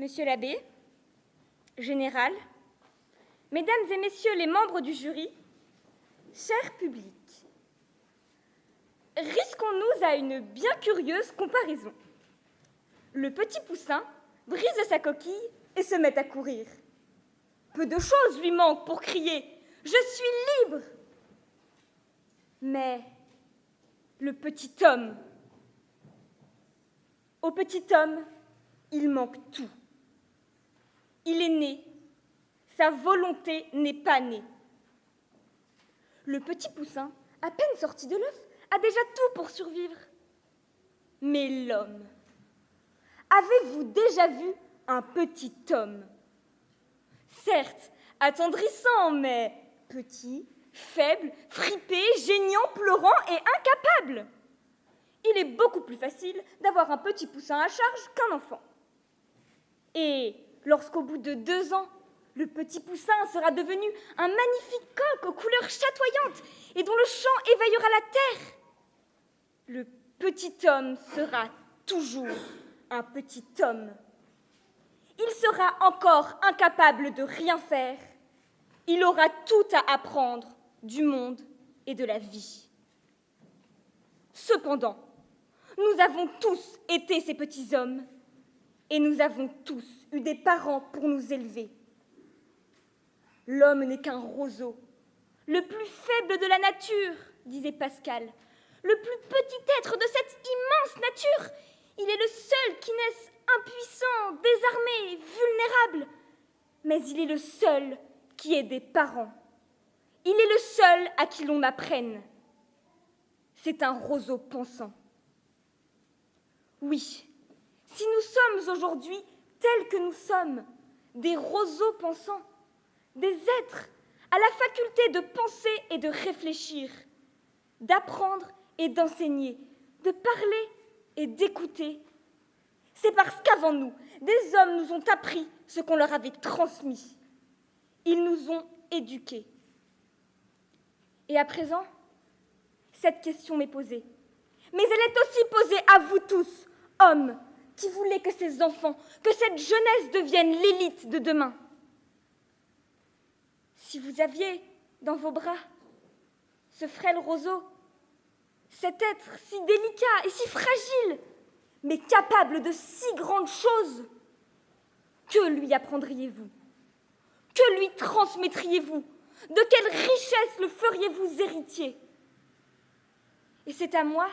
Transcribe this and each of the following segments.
Monsieur l'abbé, général, mesdames et messieurs les membres du jury, cher public, risquons-nous à une bien curieuse comparaison. Le petit poussin brise sa coquille et se met à courir. Peu de choses lui manquent pour crier « Je suis libre !» Mais le petit homme, au petit homme, il manque tout. Il est né, sa volonté n'est pas née. Le petit poussin, à peine sorti de l'œuf, a déjà tout pour survivre. Mais l'homme, avez-vous déjà vu un petit homme? Certes, attendrissant, mais petit, faible, fripé, geignant, pleurant et incapable. Il est beaucoup plus facile d'avoir un petit poussin à charge qu'un enfant. Et lorsqu'au bout de 2 ans, le petit poussin sera devenu un magnifique coq aux couleurs chatoyantes et dont le chant éveillera la terre, le petit homme sera toujours un petit homme. Il sera encore incapable de rien faire. Il aura tout à apprendre du monde et de la vie. Cependant, nous avons tous été ces petits hommes et nous avons tous eu des parents pour nous élever. L'homme n'est qu'un roseau, le plus faible de la nature, disait Pascal, le plus petit être de cette immense nature. Il est le seul qui naisse impuissant, désarmé, vulnérable, mais il est le seul qui ait des parents. Il est le seul à qui l'on apprenne. C'est un roseau pensant. Oui, si nous sommes aujourd'hui tels que nous sommes, des roseaux pensants, des êtres à la faculté de penser et de réfléchir, d'apprendre et d'enseigner, de parler et d'écouter, c'est parce qu'avant nous, des hommes nous ont appris ce qu'on leur avait transmis. Ils nous ont éduqués. Et à présent, cette question m'est posée. Mais elle est aussi posée à vous tous, hommes, qui voulez que ces enfants, que cette jeunesse devienne l'élite de demain. Si vous aviez dans vos bras ce frêle roseau, cet être si délicat et si fragile, mais capable de si grandes choses, que lui apprendriez-vous? Que lui transmettriez-vous? De quelle richesse le feriez-vous héritier? Et c'est à moi,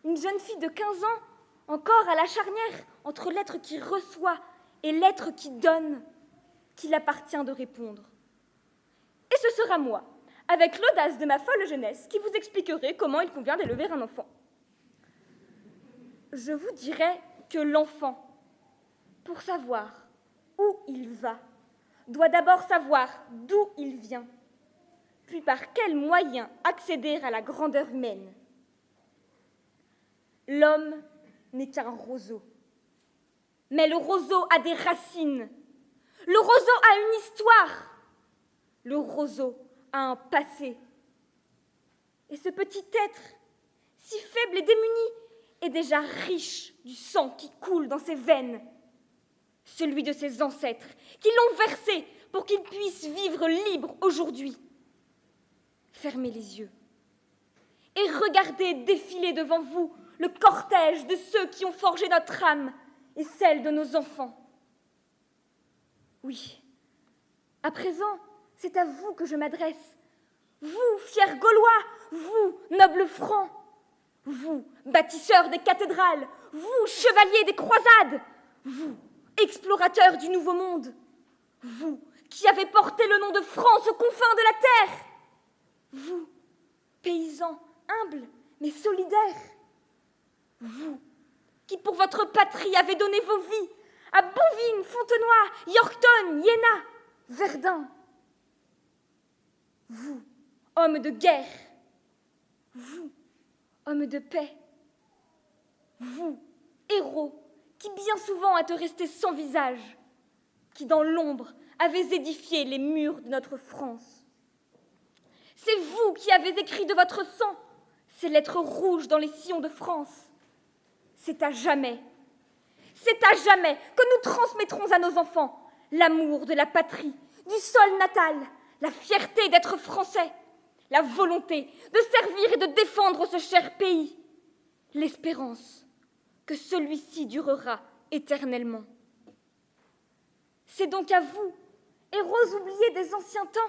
une jeune fille de 15 ans, encore à la charnière entre l'être qui reçoit et l'être qui donne, qu'il appartient de répondre. Et ce sera moi, avec l'audace de ma folle jeunesse, qui vous expliquerai comment il convient d'élever un enfant. Je vous dirai que l'enfant, pour savoir où il va, doit d'abord savoir d'où il vient, puis par quels moyens accéder à la grandeur humaine. L'homme n'est qu'un roseau, mais le roseau a des racines, le roseau a une histoire, le roseau a un passé. Et ce petit être, si faible et démuni, est déjà riche du sang qui coule dans ses veines, celui de ses ancêtres qui l'ont versé pour qu'il puisse vivre libre aujourd'hui. Fermez les yeux et regardez défiler devant vous le cortège de ceux qui ont forgé notre âme et celle de nos enfants. Oui, à présent, c'est à vous que je m'adresse. Vous, fiers Gaulois, vous, nobles Francs, vous, bâtisseurs des cathédrales, vous, chevaliers des croisades, vous, explorateurs du Nouveau Monde, vous, qui avez porté le nom de France aux confins de la terre, vous, paysans humbles mais solidaires, vous, qui pour votre patrie avez donné vos vies à Bouvines, Fontenoy, Yorkton, Iéna, Verdun, vous, hommes de guerre, vous, hommes de paix, vous, héros, qui bien souvent êtes restés sans visage, qui dans l'ombre avez édifié les murs de notre France. C'est vous qui avez écrit de votre sang ces lettres rouges dans les sillons de France. C'est à jamais. C'est à jamais que nous transmettrons à nos enfants l'amour de la patrie, du sol natal, la fierté d'être français, la volonté de servir et de défendre ce cher pays, l'espérance que celui-ci durera éternellement. C'est donc à vous, héros oubliés des anciens temps,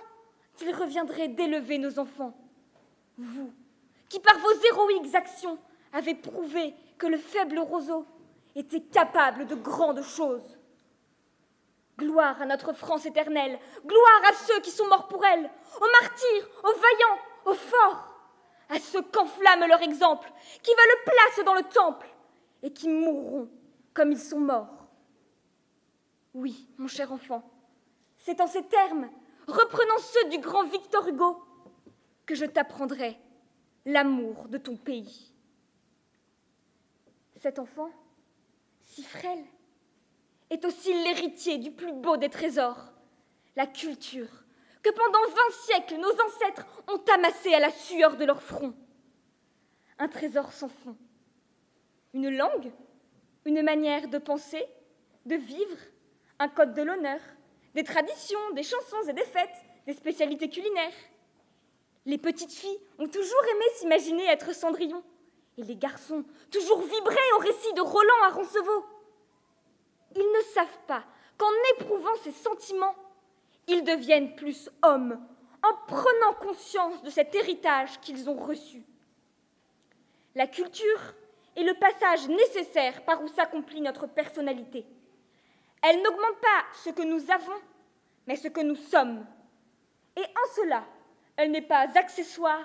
qu'il reviendrait d'élever nos enfants. Vous, qui par vos héroïques actions avez prouvé que le faible roseau était capable de grandes choses. Gloire à notre France éternelle, gloire à ceux qui sont morts pour elle, aux martyrs, aux vaillants, aux forts, à ceux qu'enflamme leur exemple, qui veulent place dans le temple et qui mourront comme ils sont morts. Oui, mon cher enfant, c'est en ces termes, reprenant ceux du grand Victor Hugo, que je t'apprendrai l'amour de ton pays. Cet enfant, si frêle, est aussi l'héritier du plus beau des trésors, la culture que pendant 20 siècles nos ancêtres ont amassée à la sueur de leur front. Un trésor sans fond, une langue, une manière de penser, de vivre, un code de l'honneur, des traditions, des chansons et des fêtes, des spécialités culinaires. Les petites filles ont toujours aimé s'imaginer être Cendrillon, et les garçons toujours vibré au récit de Roland à Roncevaux. Ils ne savent pas qu'en éprouvant ces sentiments, ils deviennent plus hommes, en prenant conscience de cet héritage qu'ils ont reçu. La culture est le passage nécessaire par où s'accomplit notre personnalité. Elle n'augmente pas ce que nous avons, mais ce que nous sommes. Et en cela, elle n'est pas accessoire,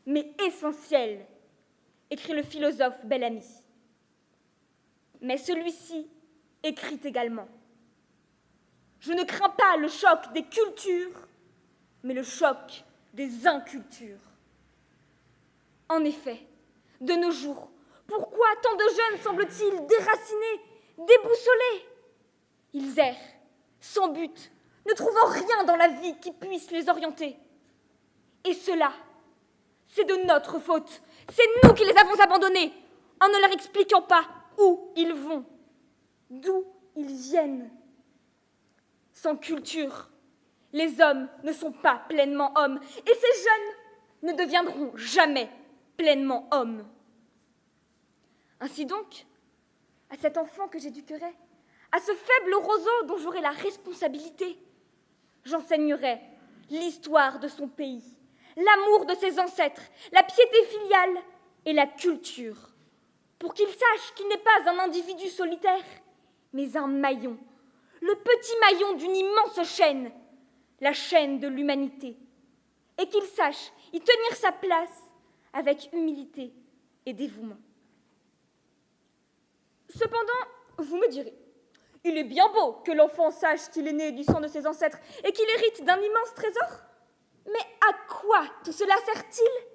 mais essentielle, écrit le philosophe Bellamy. Mais celui-ci écrit également: je ne crains pas le choc des cultures, mais le choc des incultures. En effet, de nos jours, pourquoi tant de jeunes semblent-ils déracinés, déboussolés? Ils errent, sans but, ne trouvant rien dans la vie qui puisse les orienter. Et cela, c'est de notre faute. C'est nous qui les avons abandonnés, en ne leur expliquant pas où ils vont, d'où ils viennent. Sans culture, les hommes ne sont pas pleinement hommes, et ces jeunes ne deviendront jamais pleinement hommes. Ainsi donc, à cet enfant que j'éduquerai, à ce faible roseau dont j'aurai la responsabilité, j'enseignerai l'histoire de son pays, l'amour de ses ancêtres, la piété filiale et la culture, pour qu'il sache qu'il n'est pas un individu solitaire, mais un maillon, le petit maillon d'une immense chaîne, la chaîne de l'humanité, et qu'il sache y tenir sa place avec humilité et dévouement. Cependant, vous me direz, il est bien beau que l'enfant sache qu'il est né du sang de ses ancêtres et qu'il hérite d'un immense trésor. Mais à quoi tout cela sert-il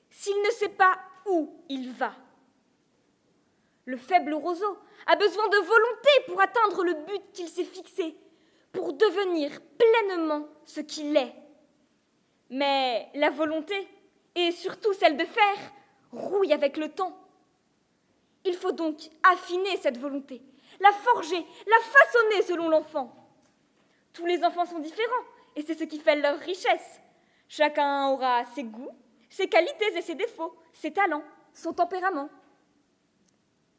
s'il ne sait pas où il va? Le faible roseau a besoin de volonté pour atteindre le but qu'il s'est fixé, pour devenir pleinement ce qu'il est. Mais la volonté, et surtout celle de faire, rouille avec le temps. Il faut donc affiner cette volonté, la forger, la façonner selon l'enfant. Tous les enfants sont différents, et c'est ce qui fait leur richesse. Chacun aura ses goûts, ses qualités et ses défauts, ses talents, son tempérament.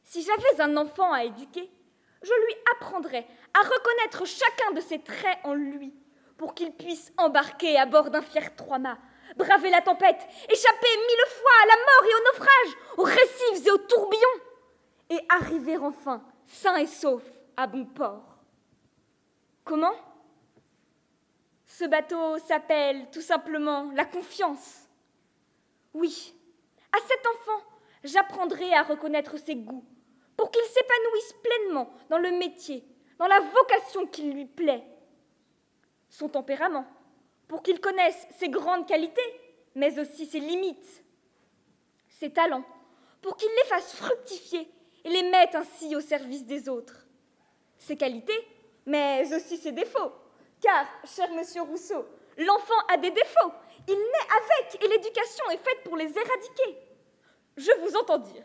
Si j'avais un enfant à éduquer, je lui apprendrais à reconnaître chacun de ses traits en lui pour qu'il puisse embarquer à bord d'un fier trois-mâts, braver la tempête, échapper 1000 fois à la mort et au naufrage, aux récifs et aux tourbillons, et arriver enfin, sain et sauf, à bon port. Comment? Ce bateau s'appelle tout simplement la confiance. Oui, à cet enfant, j'apprendrai à reconnaître ses goûts, pour qu'il s'épanouisse pleinement dans le métier, dans la vocation qui lui plaît. Son tempérament, pour qu'il connaisse ses grandes qualités, mais aussi ses limites. Ses talents, pour qu'il les fasse fructifier et les mette ainsi au service des autres. Ses qualités, mais aussi ses défauts. Car, cher monsieur Rousseau, l'enfant a des défauts. Il naît avec et l'éducation est faite pour les éradiquer. Je vous entends dire,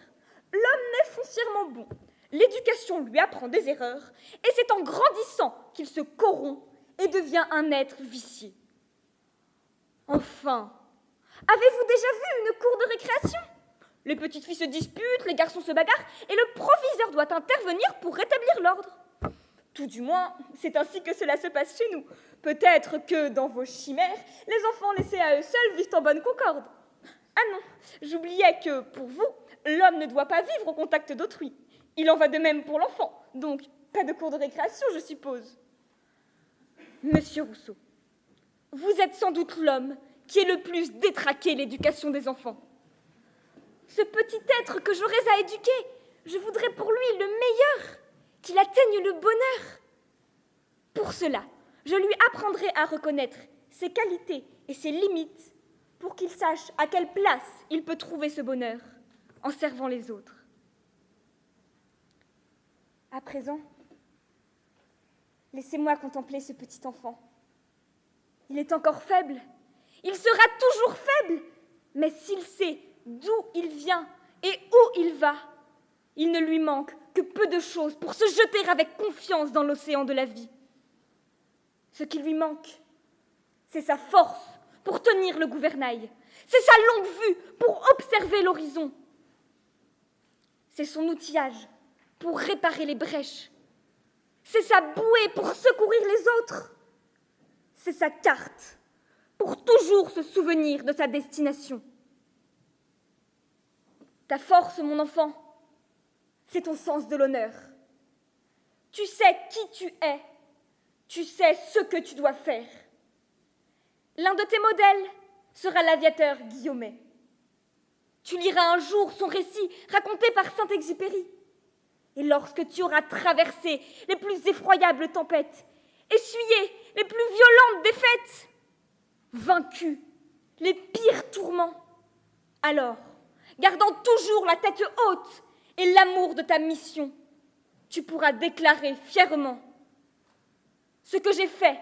l'homme naît foncièrement bon. l'éducation lui apprend des erreurs, et c'est en grandissant qu'il se corrompt et devient un être vicié. Enfin, avez-vous déjà vu une cour de récréation? Les petites filles se disputent, les garçons se bagarrent, et le proviseur doit intervenir pour rétablir l'ordre. Tout du moins, c'est ainsi que cela se passe chez nous. Peut-être que, dans vos chimères, les enfants laissés à eux seuls vivent en bonne concorde. Ah non, j'oubliais que, pour vous, l'homme ne doit pas vivre au contact d'autrui. Il en va de même pour l'enfant, donc pas de cours de récréation, je suppose. Monsieur Rousseau, vous êtes sans doute l'homme qui ait le plus détraqué l'éducation des enfants. Ce petit être que j'aurais à éduquer, je voudrais pour lui le meilleur, qu'il atteigne le bonheur. Pour cela, je lui apprendrai à reconnaître ses qualités et ses limites pour qu'il sache à quelle place il peut trouver ce bonheur en servant les autres. À présent, laissez-moi contempler ce petit enfant. Il est encore faible, il sera toujours faible, mais s'il sait d'où il vient et où il va, il ne lui manque que peu de choses pour se jeter avec confiance dans l'océan de la vie. Ce qui lui manque, c'est sa force pour tenir le gouvernail, c'est sa longue vue pour observer l'horizon, c'est son outillage pour réparer les brèches, c'est sa bouée pour secourir les autres, c'est sa carte pour toujours se souvenir de sa destination. Ta force, mon enfant, c'est ton sens de l'honneur. Tu sais qui tu es, tu sais ce que tu dois faire. L'un de tes modèles sera l'aviateur Guillaumet. Tu liras un jour son récit raconté par Saint-Exupéry. Et lorsque tu auras traversé les plus effroyables tempêtes, essuyé les plus violentes défaites, vaincu les pires tourments, alors, gardant toujours la tête haute et l'amour de ta mission, tu pourras déclarer fièrement: ce que j'ai fait,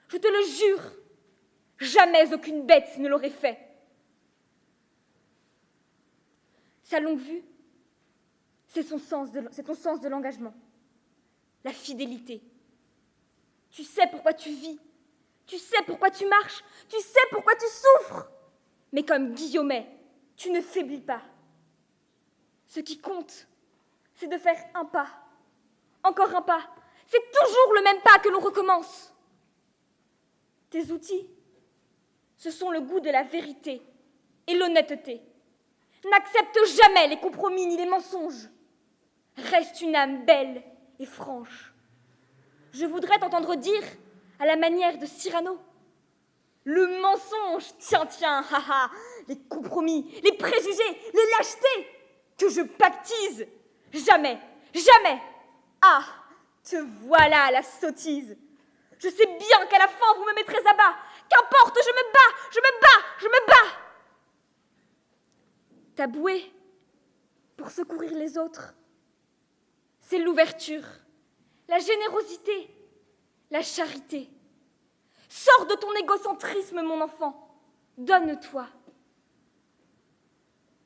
je te le jure, jamais aucune bête ne l'aurait fait. Sa longue vue, c'est ton sens de l'engagement, la fidélité. Tu sais pourquoi tu vis, tu sais pourquoi tu marches, tu sais pourquoi tu souffres. Mais comme Guillaumet, tu ne faiblis pas. Ce qui compte, c'est de faire un pas, encore un pas. C'est toujours le même pas que l'on recommence. Tes outils, ce sont le goût de la vérité et l'honnêteté. N'accepte jamais les compromis ni les mensonges. Reste une âme belle et franche. Je voudrais t'entendre dire, à la manière de Cyrano: le mensonge, tiens, haha, les compromis, les préjugés, les lâchetés, que je pactise. Jamais, jamais. Ah, te voilà la sottise. Je sais bien qu'à la fin vous me mettrez à bas. Qu'importe, je me bats, je me bats, je me bats. Ta bouée, pour secourir les autres, c'est l'ouverture, la générosité, la charité. Sors de ton égocentrisme, mon enfant. Donne-toi.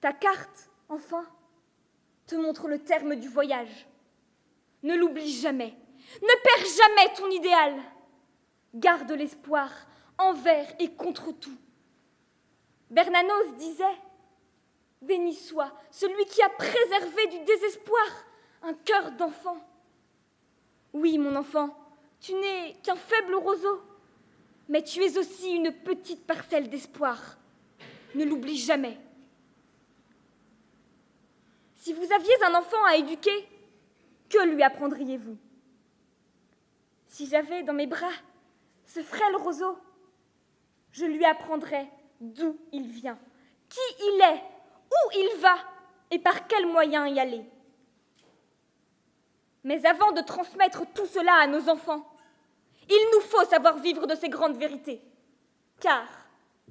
Ta carte, enfin, te montre le terme du voyage. Ne l'oublie jamais. Ne perds jamais ton idéal. Garde l'espoir envers et contre tout. Bernanos disait: béni soit celui qui a préservé du désespoir un cœur d'enfant. Oui, mon enfant, tu n'es qu'un faible roseau, mais tu es aussi une petite parcelle d'espoir. Ne l'oublie jamais. Si vous aviez un enfant à éduquer, que lui apprendriez-vous? Si j'avais dans mes bras ce frêle roseau, je lui apprendrais d'où il vient, qui il est, où il va et par quels moyens y aller. Mais avant de transmettre tout cela à nos enfants, il nous faut savoir vivre de ces grandes vérités. Car,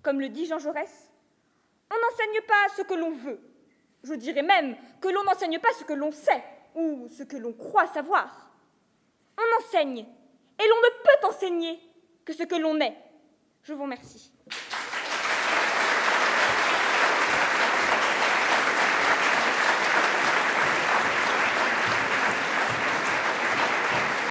comme le dit Jean Jaurès, on n'enseigne pas ce que l'on veut. Je dirais même que l'on n'enseigne pas ce que l'on sait ou ce que l'on croit savoir. On enseigne, et l'on ne peut enseigner que ce que l'on est. Je vous remercie.